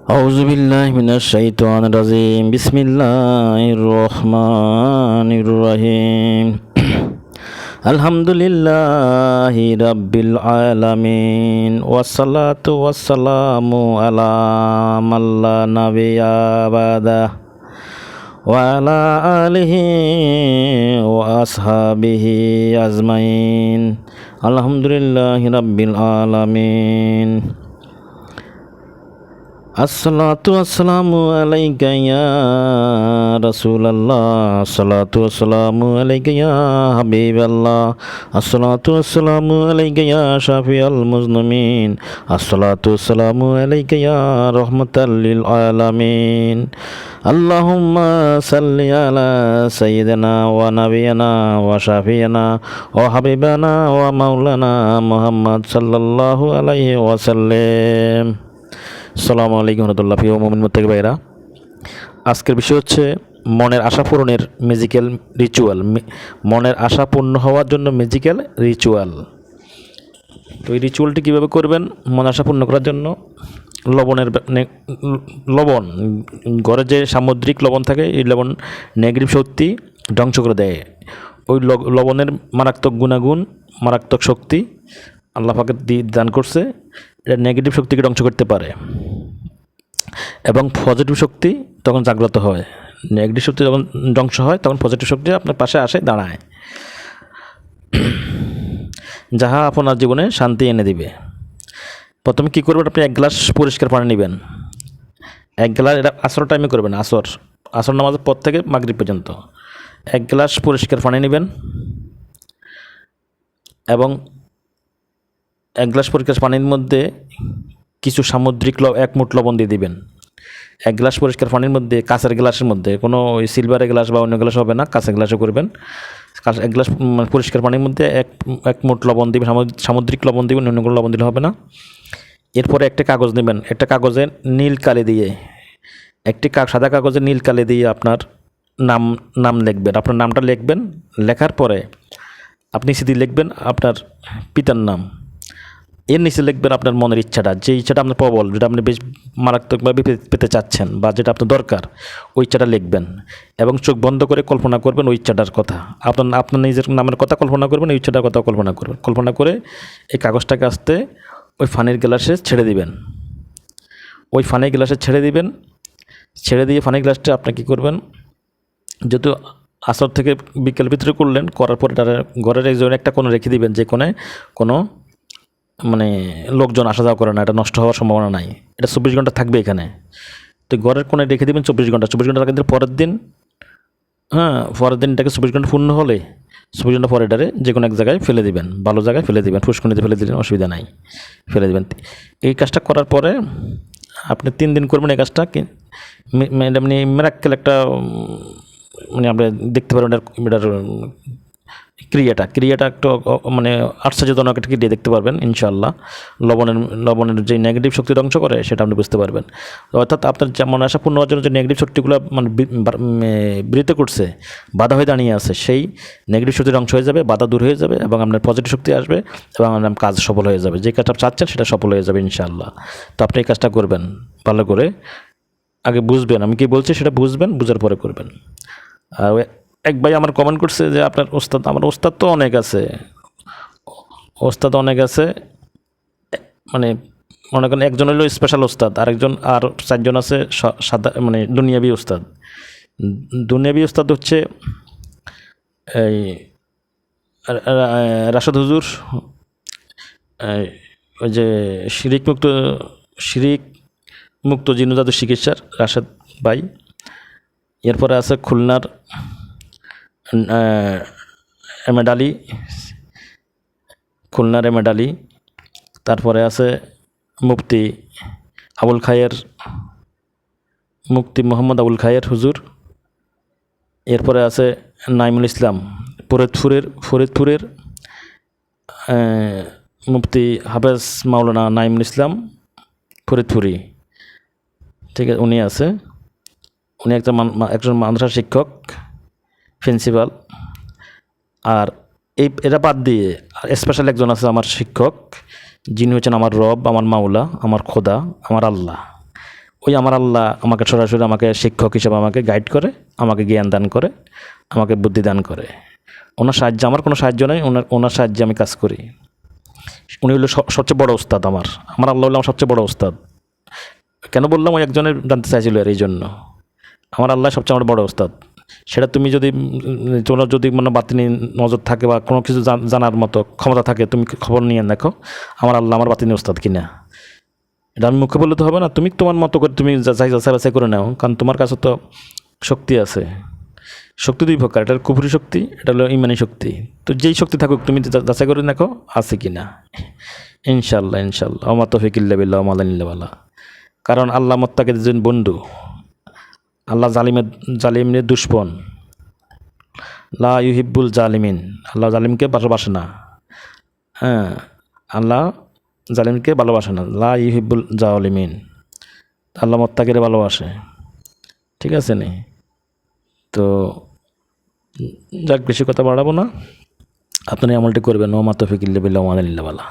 أعوذ بالله من الشيطان الرجيم بسم الله الرحمن الرحيم الحمد لله رب العالمين والصلاة والسلام على من لا نبي بعده وعلى آله وأصحابه أجمعين الحمد لله رب العالمين আসসালাতু আসসালামু আলাইকা ইয়া রাসূলুল্লাহ আসসালাতু আসসালামু আলাইকা ইয়া হাবিবাল্লাহ আসসালাতু আসসালামু আলাইকা ইয়া শাফিউল মুজনিমিন আসসালাতু আসসালামু আলাইকা ইয়া রাহমাতাল লিল আলামিন আল্লাহুম্মা সাল্লি আলা সাইয়্যিদিনা ওয়া নাবিয়িনা ওয়া শাফিয়িনা ওয়া হাবিবানা ওয়া মাওলানা মুহাম্মদ সাল্লাল্লাহু আলাইহি ওয়াসাল্লাম। আসসালামু আলাইকুম রহমতুল্লাহ। প্রিয় মুমিন মুত্তাকি ভাইরা, আজকের বিষয় হচ্ছে মনের আশা পূরণের ম্যাজিক্যাল রিচুয়াল। মনের আশা পূর্ণ হওয়ার জন্য ম্যাজিক্যাল রিচুয়াল। তো এই রিচুয়ালটি কীভাবে করবেন? মনের আশা পূর্ণ করার জন্য লবণ, ঘরে যে সামুদ্রিক লবণ থাকে, এই লবণ নেগেটিভ শক্তি ধ্বংস করে দেয়। ওই লবণের মারাত্মক গুণাগুণ, মারাত্মক শক্তি আল্লাহ পাক দান করছে। এটা নেগেটিভ শক্তিকে ধ্বংস করতে পারে এবং পজিটিভ শক্তি তখন জাগ্রত হয়। নেগেটিভ শক্তি যখন ধ্বংস হয় তখন পজিটিভ শক্তি আপনার পাশে আসে, দাঁড়ায়, যাহা আপনার জীবনে শান্তি এনে দিবে। প্রথমে কী করবেন? আপনি 1 গ্লাস পরিষ্কার পানি নেবেন। 1 গ্লাস, এটা আসর টাইমে করবেন, আসর নামাজের পর থেকে মাগরিব পর্যন্ত 1 গ্লাস পরিষ্কার পানি নেবেন এবং 1 গ্লাস পরিষ্কার পানির মধ্যে কিছু সামুদ্রিক 1 মুঠ লবণ দিয়ে দিবেন। 1 গ্লাস পরিষ্কার পানির মধ্যে, কাঁচের গ্লাসের মধ্যে, কোনো ওই সিলভারের গ্লাস বা অন্য গ্লাস হবে না, কাঁচের গ্লাসে করবেন। 1 গ্লাস পরিষ্কার পানির মধ্যে এক মুঠ লবণ দিবেন, সামুদ্রিক লবণ দিবেন, অন্য কোনো লবণ দিলে হবে না। এরপরে একটা কাগজ নেবেন, একটা কাগজে নীল কালি দিয়ে, সাদা কাগজে নীল কালি দিয়ে আপনার নাম লিখবেন। আপনার নামটা লিখবেন। লেখার পরে আপনি সিধি লিখবেন আপনার পিতার নাম। এর নিচে লিখবেন আপনার মনের ইচ্ছাটা, যে ইচ্ছাটা আপনার প্রবল, যেটা আপনি বেশ মারাত্মকভাবে পেতে চাচ্ছেন বা যেটা আপনার দরকার, ওই ইচ্ছাটা লিখবেন এবং চোখ বন্ধ করে কল্পনা করবেন ওই ইচ্ছাটার কথা। আপনার নিজের নামের কথা কল্পনা করবেন, ওই ইচ্ছাটার কথা কল্পনা করবেন। কল্পনা করে এই কাগজটাকে আস্তে ওই পানির গ্লাসে ছেড়ে দিবেন। ওই পানির গ্লাসে ছেড়ে দিবেন। ছেড়ে দিয়ে পানির গ্লাসটা আপনি কী করবেন? যেহেতু আসর থেকে বিকেল ভিতরে করলেন, করার পরে ঘরের একটা কোণে রেখে দিবেন, যে কোণে কোনো লোকজন আসা যাওয়া করে না, এটা নষ্ট হওয়ার সম্ভাবনা নাই। এটা 24 ঘন্টা থাকবে এখানে। তো ঘরের কোণে রেখে দেবেন 24 ঘন্টা। 24 ঘন্টা কিন্তু পরের দিন, পরের দিন এটাকে 24 ঘন্টা পূর্ণ হলে 24 ঘন্টা পরে এটারে যে কোনো এক জায়গায় ফেলে দিবেন, ভালো জায়গায় ফেলে দিবেন, ফুসকুনিতে ফেলে দিলেন, অসুবিধা নাই, ফেলে দিবেন। এই কাজটা করার পরে আপনি 3 দিন করবেন এই কাজটা। মিরাক্কেল একটা আপনি দেখতে পারবেন এটার ক্রিয়াটা একটু আশ্চর্যজনক একটা ক্রিয়া দেখতে পারবেন ইনশাআল্লাহ। লবণের যে নেগেটিভ শক্তি ধ্বংস করে সেটা আপনি বুঝতে পারবেন। অর্থাৎ আপনার মনে আশা পূর্ণ হওয়ার জন্য যে নেগেটিভ শক্তিগুলো বিরত করছে, বাধা হয়ে দাঁড়িয়ে আছে, সেই নেগেটিভ শক্তি ধ্বংস হয়ে যাবে, বাধা দূর হয়ে যাবে এবং আপনার পজিটিভ শক্তি আসবে এবং আপনার কাজ সফল হয়ে যাবে। যে কাজটা চাচ্ছেন সেটা সফল হয়ে যাবে ইনশাআল্লাহ। তো আপনি এই কাজটা করবেন ভালো করে। আগে বুঝবেন আমি কি বলছি, সেটা বুঝবেন, বুঝার পরে করবেন। আর এক ভাই আমার কমেন্ট করছে যে আপনার ওস্তাদ, আমার ওস্তাদ তো অনেক আছে, মনে করেন একজন হলো স্পেশাল ওস্তাদ, আর 4জন আছে সাদা, দুনিয়াবি ওস্তাদ। দুনিয়াবি ওস্তাদ হচ্ছে এই রাশেদ হুজুর, ওই যে শিরিক মুক্ত জিনুজাদু চিকিৎসার রাশেদ ভাই। এরপরে আছে খুলনার এমএড আলী। তারপরে আছে মুফতি মোহাম্মদ আবুল খায়ের হুজুর। এরপরে আছে নাইমুল ইসলাম, ফরিদপুরের মুফতি হাফেজ মাওলানা নাইমুল ইসলাম ফরিদপুরি, ঠিক আছে, উনি আছে। উনি একজন মাদ্রাসা শিক্ষক, প্রিন্সিপাল। আর এরা বাদ দিয়ে স্পেশাল একজন আছে আমার শিক্ষক, যিনি হচ্ছেন আমার রব, আমার মাওলা, আমার খোদা, আমার আল্লাহ। ওই আমার আল্লাহ আমাকে সরাসরি আমাকে শিক্ষক হিসেবে আমাকে গাইড করে, আমাকে জ্ঞান দান করে, আমাকে বুদ্ধি দান করে। ওনার সাহায্যে আমার কোনো সাহায্য নেই, ওনার সাহায্যে আমি কাজ করি। উনি হলো সবচেয়ে বড় ওস্তাদ আমার আল্লাহ হলো আমার সবচেয়ে বড় ওস্তাদ। কেন বললাম, ওই একজনের জানতে চাইছিল আর এই জন্য। আমার আল্লাহ সবচেয়ে আমার বড় ওস্তাদ। সেটা তুমি যদি তোমার যদি মানে বাতিনি নজর থাকে বা কোনো কিছু জানার মতো ক্ষমতা থাকে, তুমি খবর নিয়ে দেখো আমার আল্লাহ আমার বাতিনি ওস্তাদ কিনা। এটা আমি মুখে বললে তো হবে না, তুমি তোমার মতো করে তুমি যাচাই বাছাই করে নাও, কারণ তোমার কাছে তো শক্তি আছে। শক্তি দুই প্রকার, এটা কুফরি শক্তি, এটা হলো ইমানি শক্তি। তো যেই শক্তি থাকুক তুমি যাচাই করে দেখো আছে কি না। ইনশাল্লাহ ইনশাল্লাহ আমার তৌফিকুল্লাহ বিল্লাহ মালানিল্লাহ। কারণ আল্লাহ মোত্তাকে দুজন বন্ধু, আল্লাহ জালিমের দুশ্মন। লা ইউহিব্বুল জালিমিন, আল্লাহ জালিমকে ভালোবাসে না। হ্যাঁ, আল্লাহ জালিমকে ভালোবাসে না। লা ইউহিব্বুল জালিমিন, আল্লাহ মোত্তাকের ভালোবাসে। ঠিক আছে নি? তো যাক, বেশি কথা বাড়াবো না, আপনি আমলটি করবেন। ওমা তৌফিকুল্লাহ বিল্লাহ মালানিল্লাহ।